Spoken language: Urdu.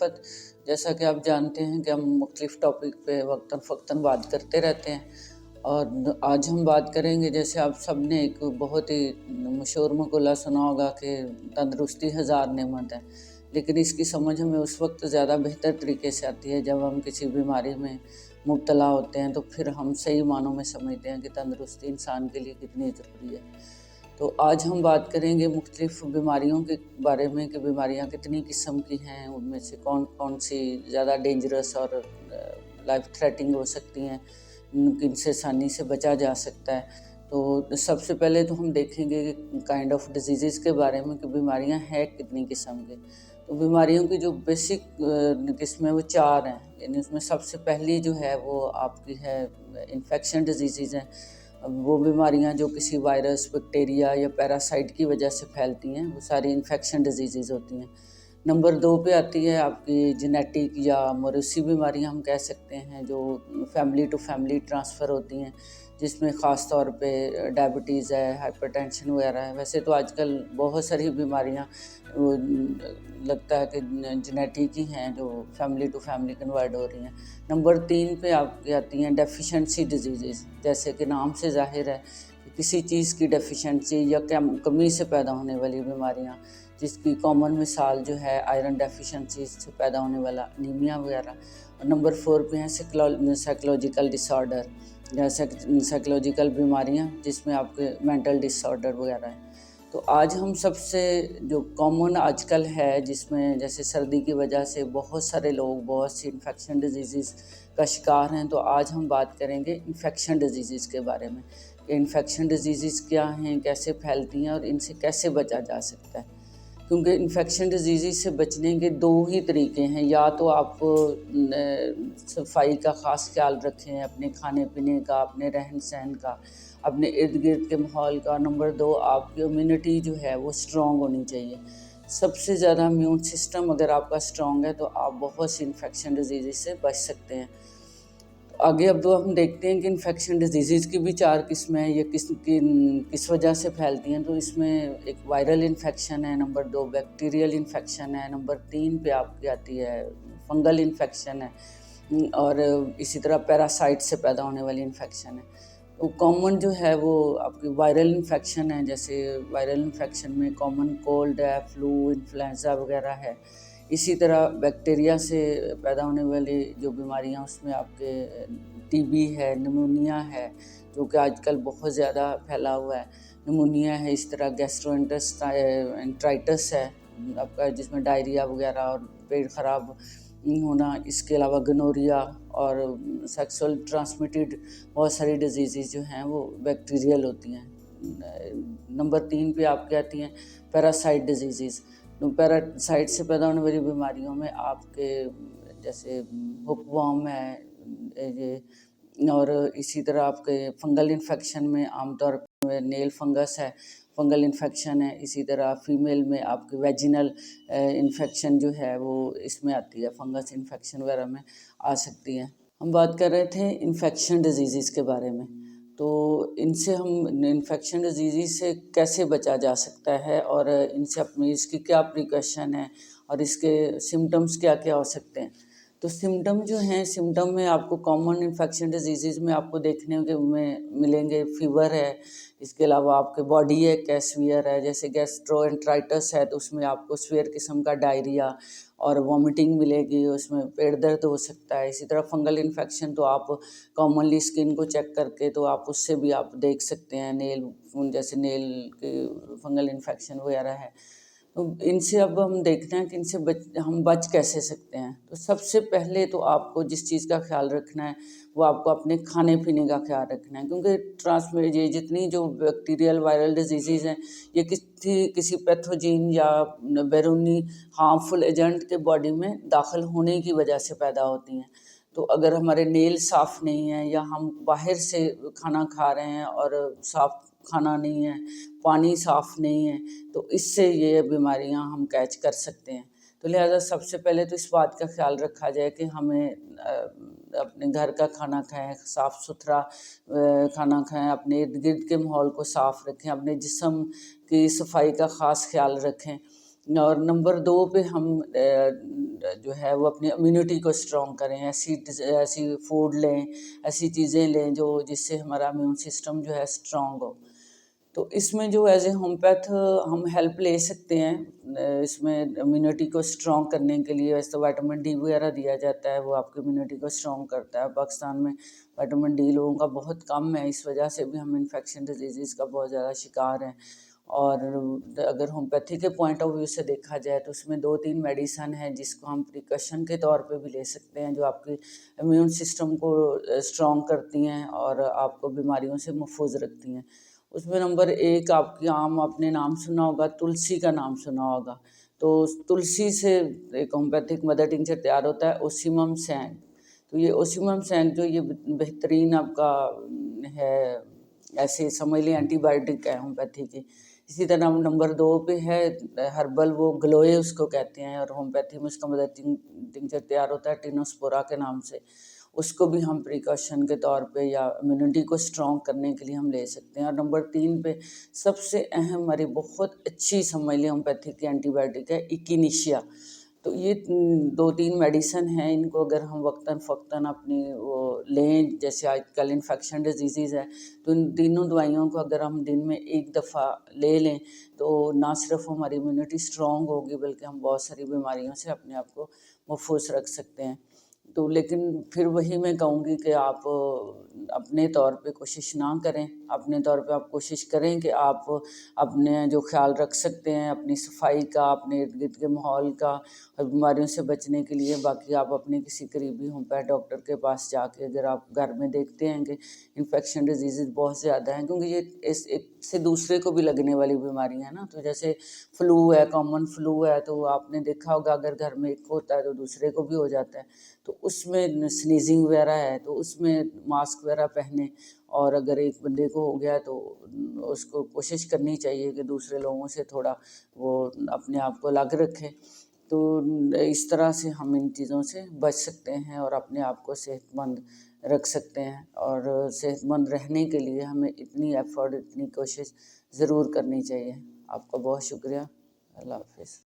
وقت جیسا کہ آپ جانتے ہیں کہ ہم مختلف ٹاپک پہ وقتاً فوقتاً بات کرتے رہتے ہیں، اور آج ہم بات کریں گے، جیسے آپ سب نے ایک بہت ہی مشہور مقولہ سنا ہوگا کہ تندرستی ہزار نعمت ہے، لیکن اس کی سمجھ ہمیں اس وقت زیادہ بہتر طریقے سے آتی ہے جب ہم کسی بیماری میں مبتلا ہوتے ہیں، تو پھر ہم صحیح معنوں میں سمجھتے ہیں کہ تندرستی انسان کے لیے کتنی ضروری ہے۔ تو آج ہم بات کریں گے مختلف بیماریوں کے بارے میں کہ بیماریاں کتنی قسم کی ہیں، ان میں سے کون کون سی زیادہ ڈینجرس اور لائف تھریٹنگ ہو سکتی ہیں، کن سے آسانی سے بچا جا سکتا ہے۔ تو سب سے پہلے تو ہم دیکھیں گے کائنڈ آف ڈیزیزز کے بارے میں کہ بیماریاں ہیں کتنی قسم کے۔ تو بیماریوں کی جو بیسک قسمیں وہ 4 ہیں، یعنی اس میں سب سے پہلی جو ہے وہ آپ کی ہے انفیکشن ڈیزیزز ہیں۔ وہ بیماریاں جو کسی وائرس، بیکٹیریا یا پیراسائٹ کی وجہ سے پھیلتی ہیں، وہ ساری انفیکشن ڈیزیزز ہوتی ہیں۔ نمبر 2 پہ آتی ہے آپ کی جینیٹک یا موروثی بیماریاں ہم کہہ سکتے ہیں، جو فیملی ٹو فیملی ٹرانسفر ہوتی ہیں، جس میں خاص طور پہ ڈائبٹیز ہے، ہائپر ٹینشن وغیرہ ہے۔ ویسے تو آج کل بہت ساری بیماریاں لگتا ہے کہ جینیٹک ہی ہیں جو فیملی ٹو فیملی کنورٹ ہو رہی ہیں۔ نمبر 3 پہ آپ کی آتی ہیں ڈیفیشنسی ڈیزیزز، جیسے کہ نام سے ظاہر ہے کہ کسی چیز کی ڈیفیشنسی یا کمی سے پیدا ہونے والی بیماریاں، جس کی کامن مثال جو ہے آئرن ڈیفیشنسی سے پیدا ہونے والا انیمیا وغیرہ۔ اور نمبر 4 پہ ہیں سائیکولوجیکل ڈس آرڈر، سائیکولوجیکل بیماریاں جس میں آپ کے مینٹل ڈس آرڈر وغیرہ ہیں۔ تو آج ہم سب سے جو کامن آج کل ہے، جس میں جیسے سردی کی وجہ سے بہت سارے لوگ بہت سی انفیکشن ڈیزیزز کا شکار ہیں، تو آج ہم بات کریں گے انفیکشن ڈیزیزز کے بارے میں کہ انفیکشن ڈیزیزز کیا ہیں، کیسے پھیلتی ہیں اور ان سے کیسے بچا جا سکتا ہے۔ کیونکہ انفیکشن ڈیزیزز سے بچنے کے 2 ہی طریقے ہیں، یا تو آپ صفائی کا خاص خیال رکھیں، اپنے کھانے پینے کا، اپنے رہن سہن کا، اپنے ارد گرد کے ماحول کا۔ نمبر 2، آپ کی امیونٹی جو ہے وہ اسٹرانگ ہونی چاہیے۔ سب سے زیادہ امیون سسٹم اگر آپ کا اسٹرانگ ہے تو آپ بہت سی انفیکشن ڈیزیزز سے بچ سکتے ہیں۔ آگے اب ہم دیکھتے ہیں کہ انفیکشن ڈیزیزز کی بھی 4 قسمیں ہیں، یہ کس وجہ سے پھیلتی ہیں۔ تو اس میں ایک وائرل انفیکشن ہے، نمبر 2 بیکٹیریل انفیکشن ہے، نمبر 3 پہ آپ کی آتی ہے فنگل انفیکشن ہے، اور اسی طرح پیراسائٹ سے پیدا ہونے والی انفیکشن ہے۔ وہ کامن جو ہے وہ آپ کی وائرل انفیکشن ہے، جیسے وائرل انفیکشن میں کامن کولڈ ہے، فلو، انفلوئنزا وغیرہ ہے۔ اسی طرح بیکٹیریا سے پیدا ہونے والی جو بیماریاں، اس میں آپ کے ٹی بی ہے، نمونیا ہے، جو کہ آج کل بہت زیادہ پھیلا ہوا ہے، نمونیا ہے۔ اس طرح گیسٹرو انٹرائٹس ہے آپ کا، جس میں ڈائریا وغیرہ اور پیٹ خراب ہونا۔ اس کے علاوہ گنوریا اور سیکسول ٹرانسمیٹڈ بہت ساری ڈیزیزز جو ہیں وہ بیکٹیریل ہوتی ہیں۔ نمبر 3 پہ آپ کی آتی ہیں پیراسائٹ ڈیزیزز۔ پیراسائٹ سے پیدا ہونے والی بیماریوں میں آپ کے جیسے ہک وارم ہے، اور اسی طرح آپ کے فنگل انفیکشن میں عام طور پہ نیل فنگس ہے، فنگل انفیکشن ہے۔ اسی طرح فیمیل میں آپ کی ویجینل انفیکشن جو ہے وہ اس میں آتی ہے، فنگس انفیکشن وغیرہ میں آ سکتی ہے۔ ہم بات کر رہے تھے انفیکشن ڈیزیزز کے بارے میں، تو ان سے ہم انفیکشن ڈیزیزز سے کیسے بچا جا سکتا ہے، اور ان سے اپنی اس کی کیا پریکاشن ہے، اور اس کے سمٹمز کیا کیا ہو سکتے ہیں۔ تو سمٹم جو ہیں، سمٹم میں آپ کو کامن انفیکشن ڈیزیزز میں آپ کو دیکھنے میں ملیں گے، فیور ہے، اس کے علاوہ آپ کے باڈی ایک سویئر ہے، جیسے گیسٹرو انٹرائٹس ہے تو اس میں آپ کو سویئر قسم کا ڈائریا اور وامٹنگ ملے گی، اس میں پیٹ درد ہو سکتا ہے۔ اسی طرح فنگل انفیکشن تو آپ کامنلی اسکن کو چیک کر کے تو آپ اس سے بھی آپ دیکھ سکتے ہیں، نیل جیسے نیل کے فنگل انفیکشن وغیرہ ہے۔ تو ان سے اب ہم دیکھتے ہیں کہ ان سے ہم بچ کیسے سکتے ہیں۔ تو سب سے پہلے تو آپ کو جس چیز کا خیال رکھنا ہے وہ آپ کو اپنے کھانے پینے کا خیال رکھنا ہے، کیونکہ یہ جتنی جو بیکٹیریل وائرل ڈیزیزز ہیں، یہ کسی پیتھوجین یا بیرونی ہارمفل ایجنٹ کے باڈی میں داخل ہونے کی وجہ سے پیدا ہوتی ہیں۔ تو اگر ہمارے نیل صاف نہیں ہیں، یا ہم باہر سے کھانا کھا رہے ہیں اور صاف کھانا نہیں ہے، پانی صاف نہیں ہے، تو اس سے یہ بیماریاں ہم کیچ کر سکتے ہیں۔ تو لہٰذا سب سے پہلے تو اس بات کا خیال رکھا جائے کہ ہمیں اپنے گھر کا کھانا کھائیں، صاف ستھرا کھانا کھائیں، اپنے ارد گرد کے ماحول کو صاف رکھیں، اپنے جسم کی صفائی کا خاص خیال رکھیں۔ اور نمبر 2 پہ ہم جو ہے وہ اپنی امیونٹی کو اسٹرانگ کریں، ایسی فوڈ لیں، ایسی چیزیں لیں جس سے ہمارا امیون سسٹم جو ہے اسٹرانگ ہو۔ تو اس میں جو ایز اے ہومیوپیتھ ہم ہیلپ لے سکتے ہیں اس میں امیونٹی کو اسٹرانگ کرنے کے لیے۔ ویسے تو وائٹامن ڈی وغیرہ دیا جاتا ہے، وہ آپ کی امیونٹی کو اسٹرانگ کرتا ہے۔ پاکستان میں وائٹامن ڈی لوگوں کا بہت کم ہے، اس وجہ سے بھی ہم انفیکشن ڈیزیز کا بہت زیادہ شکار ہیں۔ اور اگر ہومیوپیتھی کے پوائنٹ آف ویو سے دیکھا جائے تو اس میں 2-3 میڈیسن ہیں جس کو ہم پریکاشن کے طور پہ بھی لے سکتے ہیں، جو آپ کی امیون سسٹم کو اسٹرانگ کرتی ہیں اور آپ کو بیماریوں سے محفوظ رکھتی ہیں۔ اس میں نمبر 1 آپ کی عام آپ نے نام سنا ہوگا، تلسی کا نام سنا ہوگا۔ تو تلسی سے ایک ہومیوپیتھک مدر ٹنچر تیار ہوتا ہے، اوسیمم سینگ۔ تو یہ اوسیمم سینگ جو یہ بہترین آپ کا ہے، ایسے سمجھ لیں اینٹی بائیوٹک ہے ہومیوپیتھی کی۔ اسی طرح نمبر 2 پہ ہے ہربل، وہ گلوئے اس کو کہتے ہیں، اور ہومیوپیتھی میں اس کا مدر ٹنچر تیار ہوتا ہے ٹینوسپورا کے نام سے۔ اس کو بھی ہم پریکاشن کے طور پہ یا امیونٹی کو اسٹرانگ کرنے کے لیے ہم لے سکتے ہیں۔ اور نمبر 3 پہ سب سے اہم ہماری بہت اچھی سمجھ لیں ہومیوپیتھی کی اینٹی بائیوٹک ہے ایکینیشیا۔ تو یہ 2-3 میڈیسن ہیں، ان کو اگر ہم وقتاً فوقتاً اپنی وہ لیں، جیسے آج کل انفیکشن ڈیزیزز ہے، تو ان تینوں دوائیوں کو اگر ہم دن میں 1 دفعہ لے لیں تو نہ صرف ہماری امیونٹی اسٹرانگ ہوگی بلکہ ہم بہت ساری بیماریوں سے اپنے آپ کو محفوظ رکھ سکتے ہیں۔ تو لیکن پھر وہی میں کہوں گی کہ آپ اپنے طور پہ کوشش نہ کریں، اپنے طور پہ آپ کوشش کریں کہ آپ اپنے جو خیال رکھ سکتے ہیں اپنی صفائی کا، اپنے ارد گرد کے ماحول کا، اور بیماریوں سے بچنے کے لیے باقی آپ اپنے کسی قریبی ہومیوپیتھ ڈاکٹر کے پاس جا کے اگر آپ گھر میں دیکھتے ہیں کہ انفیکشن ڈیزیزز بہت زیادہ ہیں، کیونکہ یہ ایک سے دوسرے کو بھی لگنے والی بیماری ہے نا۔ تو جیسے فلو ہے، کامن فلو ہے، تو آپ نے دیکھا ہوگا اگر گھر میں ایک ہوتا ہے تو دوسرے کو بھی ہو جاتا ہے۔ تو اس میں سنیزنگ وغیرہ ہے تو اس میں ماسک وغیرہ پہنیں، اور اگر ایک بندے کو ہو گیا تو اس کو کوشش کرنی چاہیے کہ دوسرے لوگوں سے تھوڑا وہ اپنے آپ کو الگ رکھے۔ تو اس طرح سے ہم ان چیزوں سے بچ سکتے ہیں اور اپنے آپ کو صحت مند رکھ سکتے ہیں، اور صحت مند رہنے کے لیے ہمیں اتنی ایفرٹ، اتنی کوشش ضرور کرنی چاہیے۔ آپ کا بہت شکریہ۔ اللہ حافظ۔